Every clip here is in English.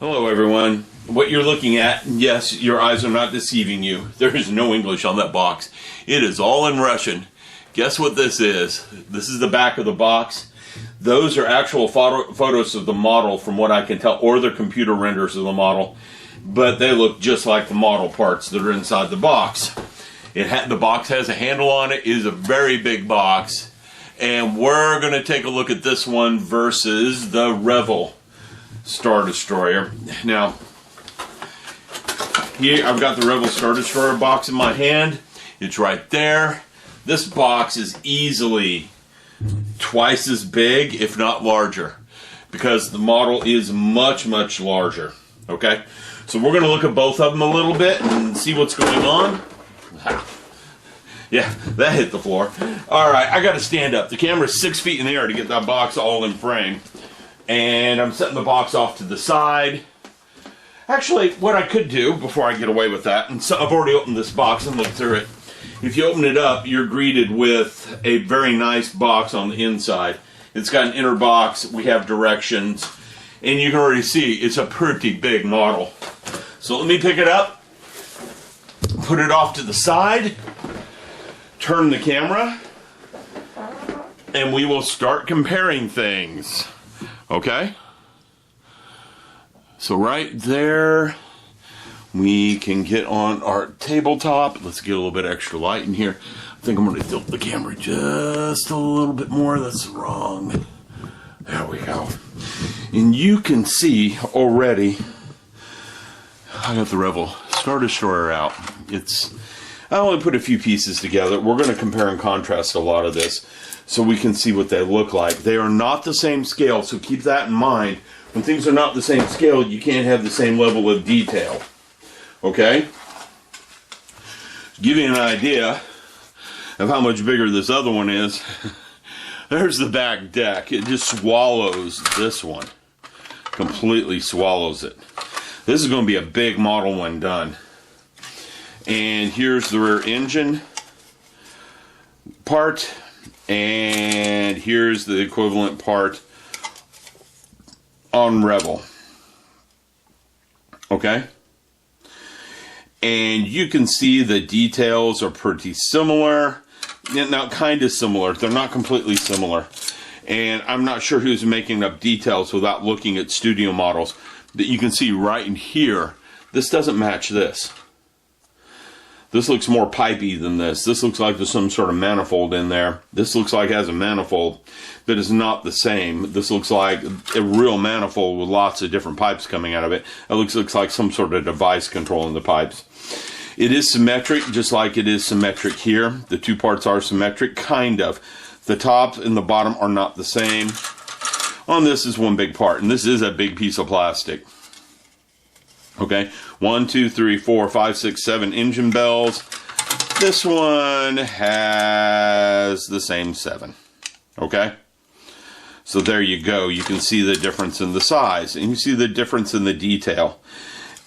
Hello everyone. What you're looking at, yes, your eyes are not deceiving you. There is no English on that box. It is all in Russian. Guess what this is? This is the back of the box. Those are actual photos of the model from what I can tell, or they're computer renders of the model. But they look just like the model parts that are inside the box. The box has a handle on it. It is a very big box. And we're going to take a look at this one versus the Revell Star Destroyer. Now, here I've got the Revell Star Destroyer box in my hand. It's right there. This box is easily twice as big, if not larger, because the model is much, much larger. Okay? So we're going to look at both of them a little bit and see what's going on. Yeah, that hit the floor. Alright, I got to stand up. The camera's 6 feet in the air to get that box all in frame. And I'm setting the box off to the side. Actually, what I could do before I get away with that, and so I've already opened this box and looked through it. If you open it up, you're greeted with a very nice box on the inside. It's got an inner box, we have directions, and you can already see it's a pretty big model. So let me pick it up, put it off to the side, turn the camera, and we will start comparing things. Okay, so right there, we can get on our tabletop. Let's get a little bit extra light in here. I think I'm going to tilt the camera just a little bit more. That's wrong. There we go. And you can see already, I got the Revell Star Destroyer out. I only put a few pieces together. We're going to compare and contrast a lot of this, so we can see what they look like. They are not the same scale, so keep that in mind. When things are not the same scale, you can't have the same level of detail. Okay? To give you an idea of how much bigger this other one is, there's the back deck. It just swallows this one. Completely swallows it. This is going to be a big model when done. And here's the rear engine part. And here's the equivalent part on Revell. Okay? And you can see the details are pretty similar. Now, kind of similar. They're not completely similar. And I'm not sure who's making up details without looking at studio models. But you can see right in here, this doesn't match this. This looks more pipey than this. This looks like there's some sort of manifold in there. This looks like it has a manifold that is not the same. This looks like a real manifold with lots of different pipes coming out of it. It looks like some sort of device controlling the pipes. It is symmetric, just like it is symmetric here. The two parts are symmetric, kind of. The top and the bottom are not the same. On this is one big part, and this is a big piece of plastic. Okay, 1, 2, 3, 4, 5, 6, 7 engine bells. This one has the same 7. Okay, so there you go. You can see the difference in the size, and you see the difference in the detail.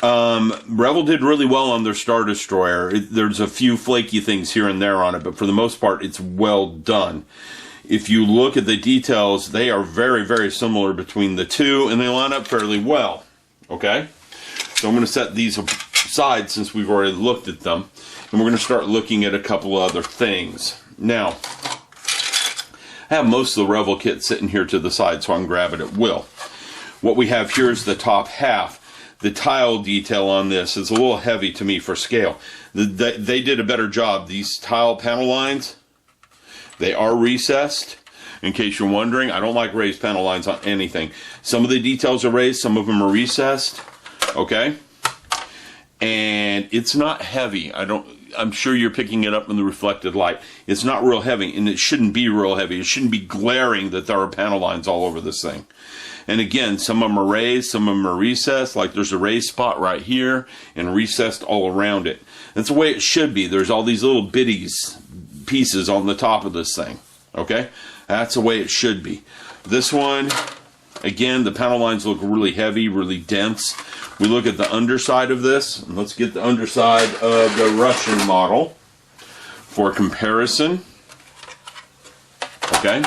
Revell did really well on their Star Destroyer. There's a few flaky things here and there on it, but for the most part, it's well done. If you look at the details, they are very, very similar between the two, and they line up fairly well. Okay? So I'm going to set these aside since we've already looked at them. And we're going to start looking at a couple of other things. Now, I have most of the Revell kit sitting here to the side, so I can grab it at will. What we have here is the top half. The tile detail on this is a little heavy to me for scale. They did a better job. These tile panel lines, they are recessed. In case you're wondering, I don't like raised panel lines on anything. Some of the details are raised, some of them are recessed. Okay, and it's not heavy. I'm sure you're picking it up in the reflected light. It's not real heavy, and it shouldn't be real heavy. It shouldn't be glaring that there are panel lines all over this thing. And again, some of them are raised, some of them are recessed. Like there's a raised spot right here, and recessed all around it. That's the way it should be. There's all these little pieces on the top of this thing. Okay, that's the way it should be. This one, again, the panel lines look really heavy, really dense. We look at the underside of this, and let's get the underside of the Russian model for comparison. Okay.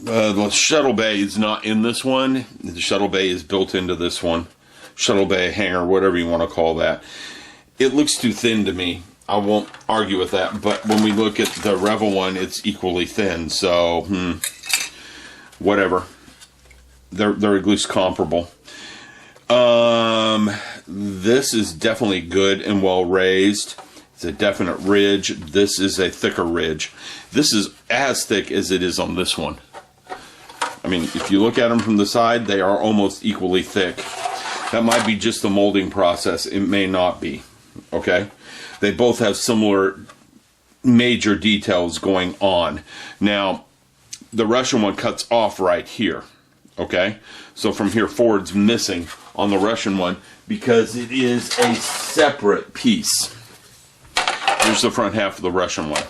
The shuttle bay is not in this one. The shuttle bay is built into this one. Shuttle bay hanger, whatever you want to call that. It looks too thin to me. I won't argue with that, but when we look at the Revell one, it's equally thin, so, whatever. They're at least comparable. This is definitely good and well raised. It's a definite ridge. This is a thicker ridge. This is as thick as it is on this one. I mean, if you look at them from the side, they are almost equally thick. That might be just the molding process. It may not be. Okay? They both have similar major details going on. Now, the Russian one cuts off right here. Okay? So from here forward, it's missing on the Russian one because it is a separate piece. Here's the front half of the Russian one.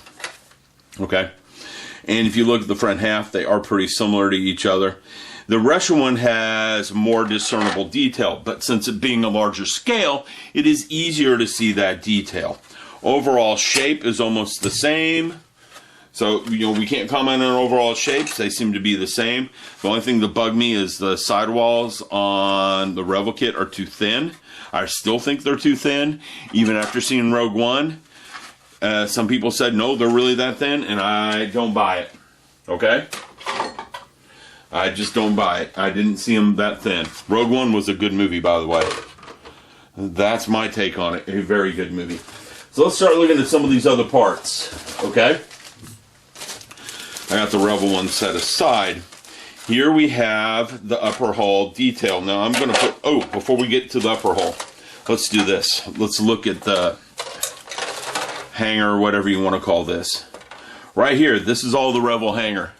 Okay? And if you look at the front half, they are pretty similar to each other. The Russian one has more discernible detail, but since it being a larger scale, it is easier to see that detail. Overall shape is almost the same. So, we can't comment on overall shapes. They seem to be the same. The only thing that bugged me is the sidewalls on the Revell kit are too thin. I still think they're too thin, even after seeing Rogue One. Some people said, no, they're really that thin, and I don't buy it. Okay? I just don't buy it. I didn't see them that thin. Rogue One was a good movie, by the way. That's my take on it. A very good movie. So let's start looking at some of these other parts. Okay? I got the Revell one set aside. Here we have the upper hull detail. Now I'm going to put, before we get to the upper hull, let's do this. Let's look at the hanger, whatever you want to call this. Right here, this is all the Revell hanger.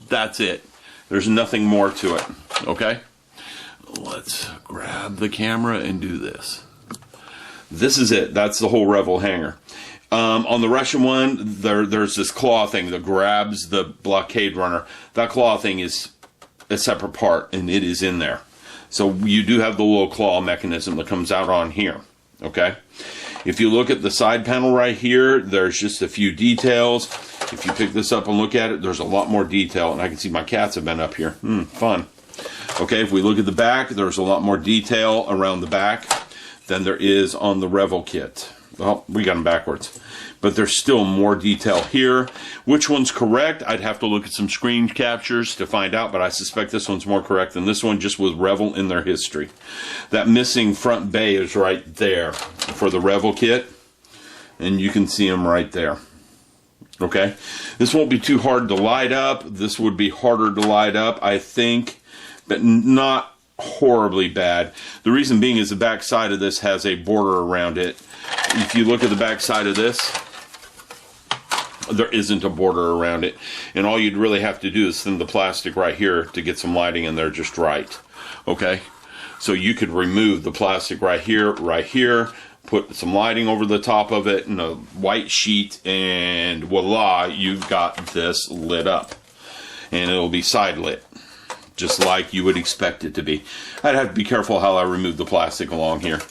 That's it. There's nothing more to it. Okay? Let's grab the camera and do this. This is it. That's the whole Revell hanger. On the Russian one, there's this claw thing that grabs the blockade runner. That claw thing is a separate part, and it is in there. So you do have the little claw mechanism that comes out on here. Okay? If you look at the side panel right here, there's just a few details. If you pick this up and look at it, there's a lot more detail. And I can see my cats have been up here. Fun. Okay, if we look at the back, there's a lot more detail around the back than there is on the Revell kit. Well, we got them backwards. But there's still more detail here. Which one's correct? I'd have to look at some screen captures to find out, but I suspect this one's more correct than this one, just with Revell in their history. That missing front bay is right there for the Revell kit, and you can see them right there. Okay? This won't be too hard to light up. This would be harder to light up, I think, but not horribly bad. The reason being is the back side of this has a border around it. If you look at the back side of this, there isn't a border around it, and all you'd really have to do is thin the plastic right here to get some lighting in there just right. Okay, so you could remove the plastic right here, put some lighting over the top of it and a white sheet, and voila, you've got this lit up, and it'll be side lit just like you would expect it to be. I'd have to be careful how I remove the plastic along here,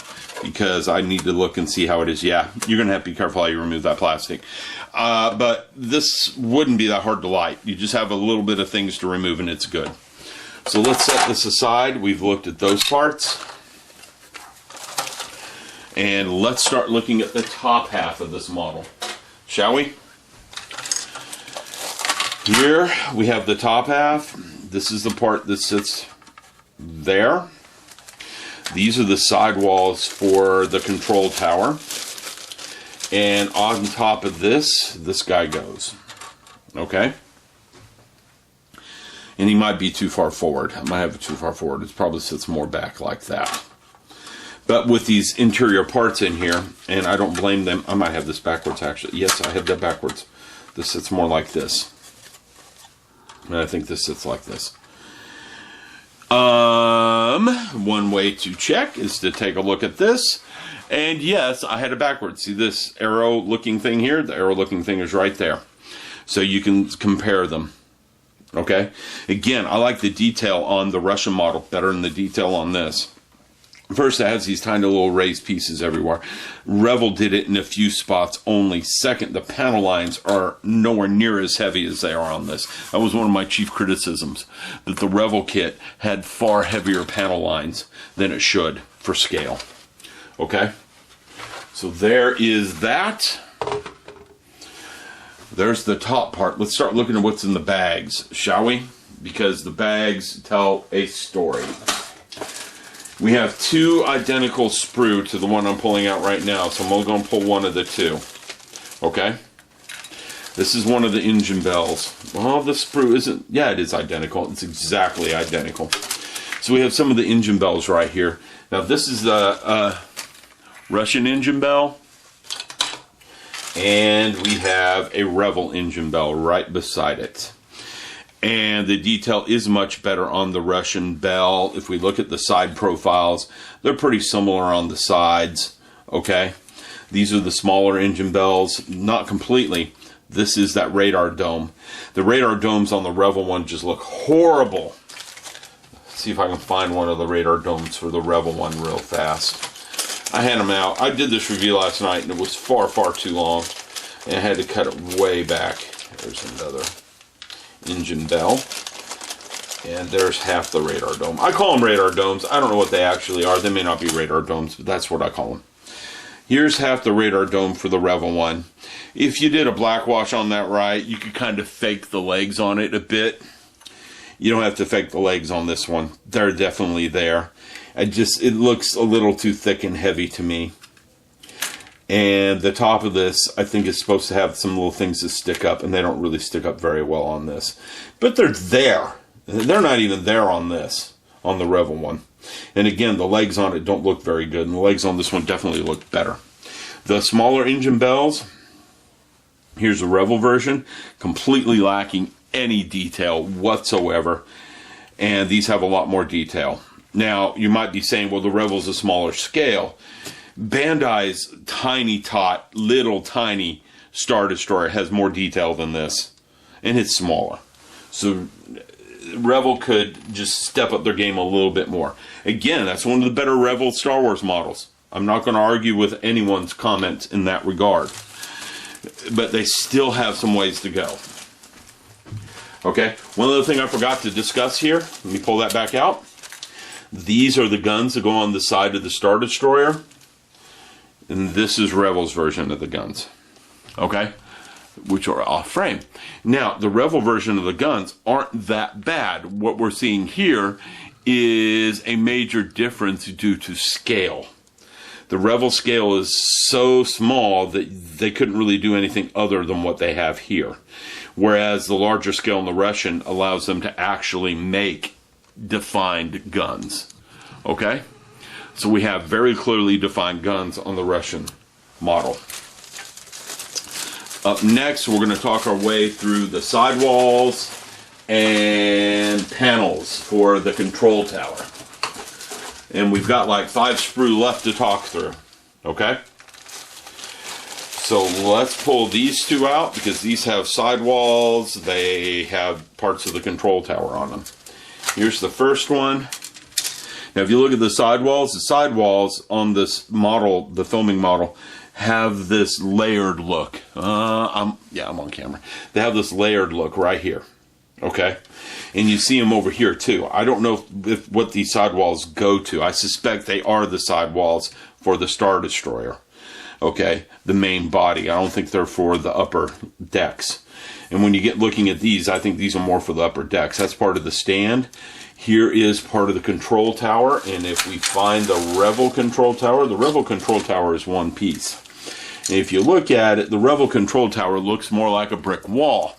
because I need to look and see how it is. Yeah, you're going to have to be careful how you remove that plastic. But this wouldn't be that hard to light. You just have a little bit of things to remove and it's good. So let's set this aside. We've looked at those parts. And let's start looking at the top half of this model, shall we? Here we have the top half. This is the part that sits there. These are the sidewalls for the control tower. And on top of this guy goes. Okay? And he might be too far forward. I might have it too far forward. It probably sits more back like that. But with these interior parts in here, and I don't blame them. I might have this backwards, actually. Yes, I have that backwards. This sits more like this. And I think this sits like this. One way to check is to take a look at this. And yes, I had it backwards. See this arrow looking thing here? The arrow looking thing is right there. So you can compare them. Okay? Again, I like the detail on the Russian model better than the detail on this. First, it has these tiny little raised pieces everywhere. Revell did it in a few spots only. Second, the panel lines are nowhere near as heavy as they are on this. That was one of my chief criticisms, that the Revell kit had far heavier panel lines than it should for scale. Okay? So there is that. There's the top part. Let's start looking at what's in the bags, shall we? Because the bags tell a story. We have two identical sprue to the one I'm pulling out right now, so I'm only going to pull one of the two. Okay? This is one of the engine bells. Well, the sprue isn't... Yeah, it is identical. It's exactly identical. So we have some of the engine bells right here. Now, this is the Russian engine bell. And we have a Revell engine bell right beside it. And the detail is much better on the Russian bell. If we look at the side profiles, they're pretty similar on the sides, okay? These are the smaller engine bells, not completely. This is that radar dome. The radar domes on the Revell one just look horrible. Let's see if I can find one of the radar domes for the Revell one real fast. I had them out. I did this review last night, and it was far, far too long. And I had to cut it way back. There's another engine bell, and there's half the radar dome. I call them radar domes. I don't know what they actually are. They may not be radar domes, but that's what I call them. Here's half the radar dome for the Revell one. If you did a black wash on that right, you could kind of fake the legs on it a bit. You don't have to fake the legs on this one. They're definitely there. It looks a little too thick and heavy to me. And the top of this, I think, is supposed to have some little things that stick up, and they don't really stick up very well on this. But they're there. They're not even there on this, on the Revell one. And again, the legs on it don't look very good, and the legs on this one definitely look better. The smaller engine bells, here's the Revell version, completely lacking any detail whatsoever. And these have a lot more detail. Now, you might be saying, well, the Revell's a smaller scale. Bandai's tiny tot, little tiny Star Destroyer has more detail than this, and it's smaller. So Revell could just step up their game a little bit more. Again, that's one of the better Revell Star Wars models. I'm not going to argue with anyone's comments in that regard, but they still have some ways to go. Okay, one other thing I forgot to discuss here, let me pull that back out. These are the guns that go on the side of the Star Destroyer. And this is Revell's version of the guns, okay, which are off frame. Now, the Revell version of the guns aren't that bad. What we're seeing here is a major difference due to scale. The Revell scale is so small that they couldn't really do anything other than what they have here. Whereas the larger scale in the Russian allows them to actually make defined guns, okay? So we have very clearly defined guns on the Russian model. Up next, we're going to talk our way through the sidewalls and panels for the control tower. And we've got like 5 sprue left to talk through. Okay? So let's pull these two out because these have sidewalls. They have parts of the control tower on them. Here's the first one. Now, if you look at the sidewalls on this model, the filming model, have this layered look. I'm on camera. They have this layered look right here. Okay? And you see them over here, too. I don't know what these sidewalls go to. I suspect they are the sidewalls for the Star Destroyer. Okay? The main body. I don't think they're for the upper decks. And when you get looking at these, I think these are more for the upper decks. That's part of the stand. Here is part of the control tower, and if we find the Revell control tower, the Revell control tower is one piece. And if you look at it, the Revell control tower looks more like a brick wall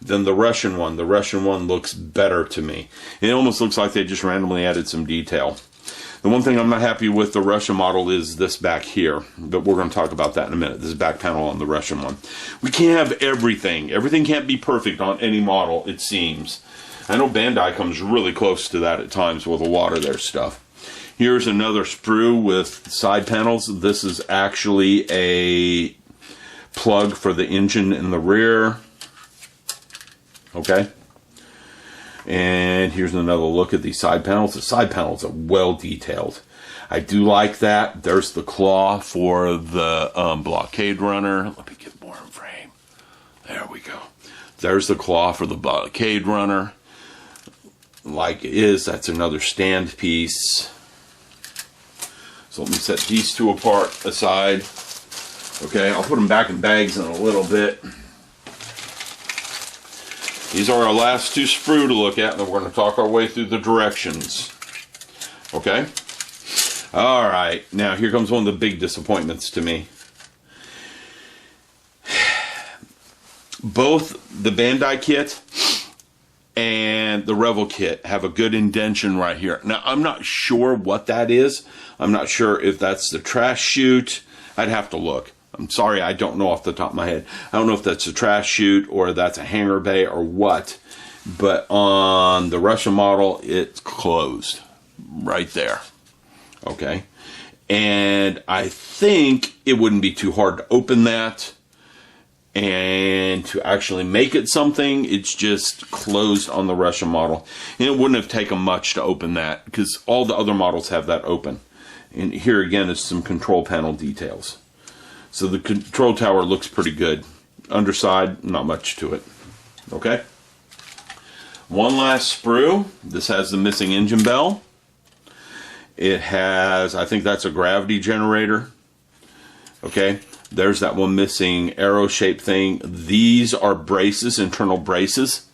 than the Russian one. The Russian one looks better to me. It almost looks like they just randomly added some detail. The one thing I'm not happy with the Russian model is this back here, but we're going to talk about that in a minute, this back panel on the Russian one. We can't have everything. Everything can't be perfect on any model, it seems. I know Bandai comes really close to that at times with a lot of their stuff. Here's another sprue with side panels. This is actually a plug for the engine in the rear. Okay. And And here's another look at these side panels. The side panels are well detailed. I do like that. There's the claw for the blockade runner. Let me get more in frame. There we go. There's the claw for the blockade runner. Like it is, that's another stand piece. So let me set these two apart aside. Okay, I'll put them back in bags in a little bit. These are our last two sprue to look at, and then we're going to talk our way through the directions. Okay? Alright, now here comes one of the big disappointments to me. Both the Bandai kit and the Revell kit have a good indention right here. Now, I'm not sure what that is. I'm not sure if that's the trash chute. I'd have to look. I'm sorry, I don't know off the top of my head. I don't know if that's a trash chute or that's a hangar bay or what. But on the Russian model, it's closed right there. Okay. And I think it wouldn't be too hard to open that and to actually make it something. It's just closed on the Russian model. And it wouldn't have taken much to open that because all the other models have that open. And here again is some control panel details. So the control tower looks pretty good. Underside, not much to it. Okay. One last sprue. This has the missing engine bell. It has, I think that's a gravity generator. Okay. There's that one missing arrow-shaped thing. These are braces, internal braces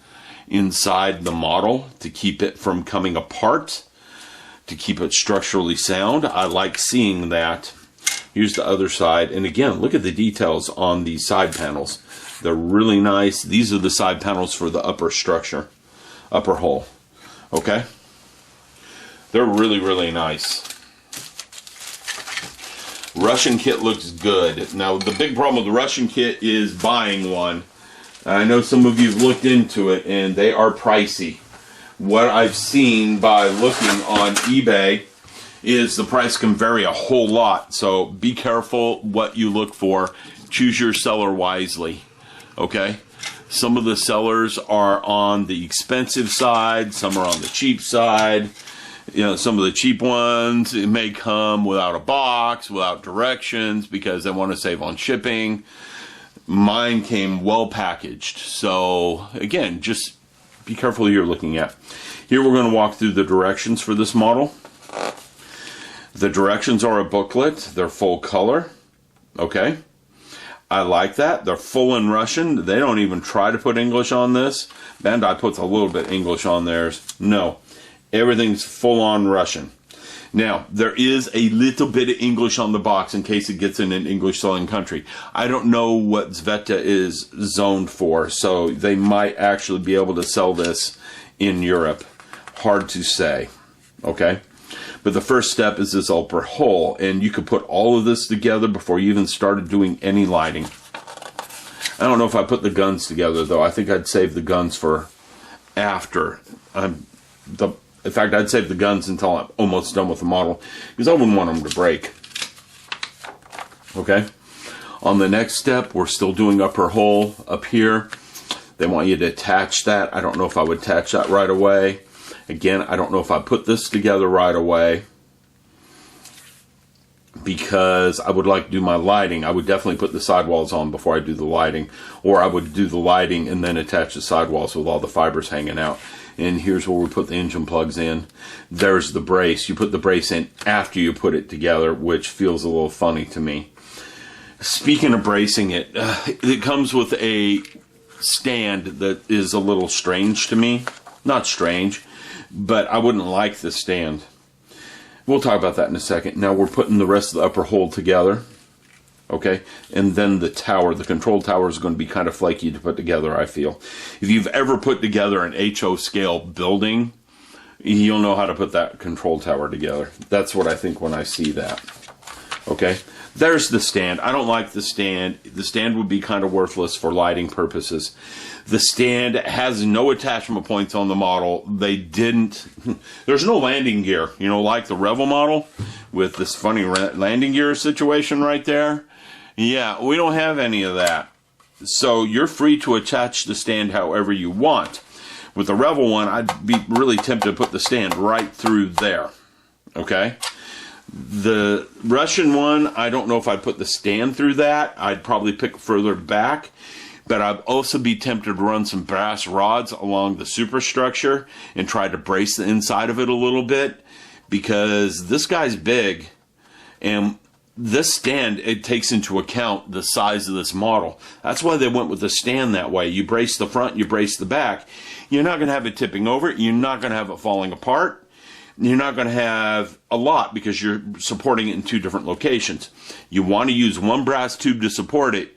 inside the model to keep it from coming apart, to keep it structurally sound. I like seeing that. Here's the other side. And again, look at the details on these side panels. They're really nice. These are the side panels for the upper structure, upper hull. Okay? They're really, really nice. Russian kit looks good. Now, the big problem with the Russian kit is buying one. I know some of you have looked into it, and they are pricey. What I've seen by looking on eBay is the price can vary a whole lot. So be careful what you look for. Choose your seller wisely. Okay? Some of the sellers are on the expensive side. Some are on the cheap side. You know, some of the cheap ones, it may come without a box, without directions, because they want to save on shipping. Mine came well packaged. So, again, just be careful who you're looking at. Here we're going to walk through the directions for this model. The directions are a booklet. They're full color. Okay. I like that. They're full in Russian. They don't even try to put English on this. Bandai puts a little bit English on theirs. No. Everything's full on Russian. Now, there is a little bit of English on the box in case it gets in an English selling country. I don't know what Zvezda is zoned for, so they might actually be able to sell this in Europe. Hard to say. Okay? But the first step is this upper hull, and you could put all of this together before you even started doing any lighting. I don't know if I put the guns together, though. I think I'd save the guns for after. In fact, I'd save the guns until I'm almost done with the model, because I wouldn't want them to break. Okay? On the next step, we're still doing upper hull up here. They want you to attach that. I don't know if I would attach that right away. Again, I don't know if I put this together right away, because I would like to do my lighting. I would definitely put the sidewalls on before I do the lighting, or I would do the lighting and then attach the sidewalls with all the fibers hanging out. And here's where we put the engine plugs in. There's the brace. You put the brace in after you put it together, which feels a little funny to me. Speaking of bracing it, it comes with a stand that is a little strange to me. Not strange, but I wouldn't like the stand. We'll talk about that in a second. Now we're putting the rest of the upper hull together. Okay, and then the tower, the control tower, is going to be kind of flaky to put together, I feel. If you've ever put together an HO scale building, you'll know how to put that control tower together. That's what I think when I see that. Okay, there's the stand. I don't like the stand. The stand would be kind of worthless for lighting purposes. The stand has no attachment points on the model. They didn't, there's no landing gear, you know, like the Revell model with this funny landing gear situation right there. Yeah, we don't have any of that. So you're free to attach the stand however you want. With the Revell one, I'd be really tempted to put the stand right through there. Okay? The Russian one, I don't know if I'd put the stand through that. I'd probably pick further back. But I'd also be tempted to run some brass rods along the superstructure and try to brace the inside of it a little bit. Because this guy's big. And this stand, it takes into account the size of this model. That's why they went with the stand that way. You brace the front, you brace the back. You're not going to have it tipping over. You're not going to have it falling apart. You're not going to have a lot because you're supporting it in two different locations. You want to use one brass tube to support it.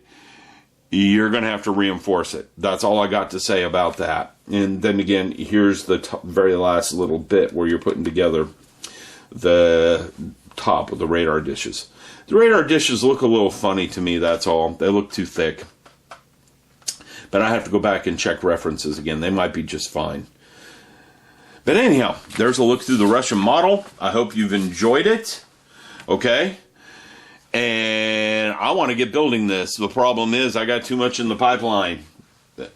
You're going to have to reinforce it. That's all I got to say about that. And then again, here's the very last little bit where you're putting together the top of the radar dishes. The radar dishes look a little funny to me, that's all. They look too thick. But I have to go back and check references again. They might be just fine. But anyhow, there's a look through the Russian model. I hope you've enjoyed it. Okay? And I want to get building this. The problem is I got too much in the pipeline. You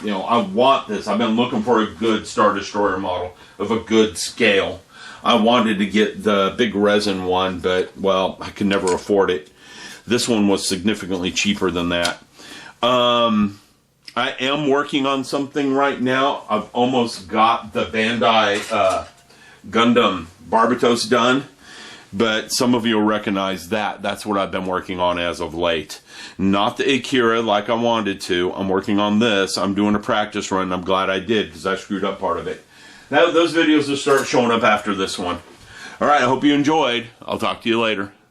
know, I want this. I've been looking for a good Star Destroyer model of a good scale. I wanted to get the big resin one, but, well, I could never afford it. This one was significantly cheaper than that. I am working on something right now. I've almost got the Bandai Gundam Barbatos done, but some of you will recognize that. That's what I've been working on as of late. Not the Akira like I wanted to. I'm working on this. I'm doing a practice run, and I'm glad I did because I screwed up part of it. Now, those videos will start showing up after this one. All right, I hope you enjoyed. I'll talk to you later.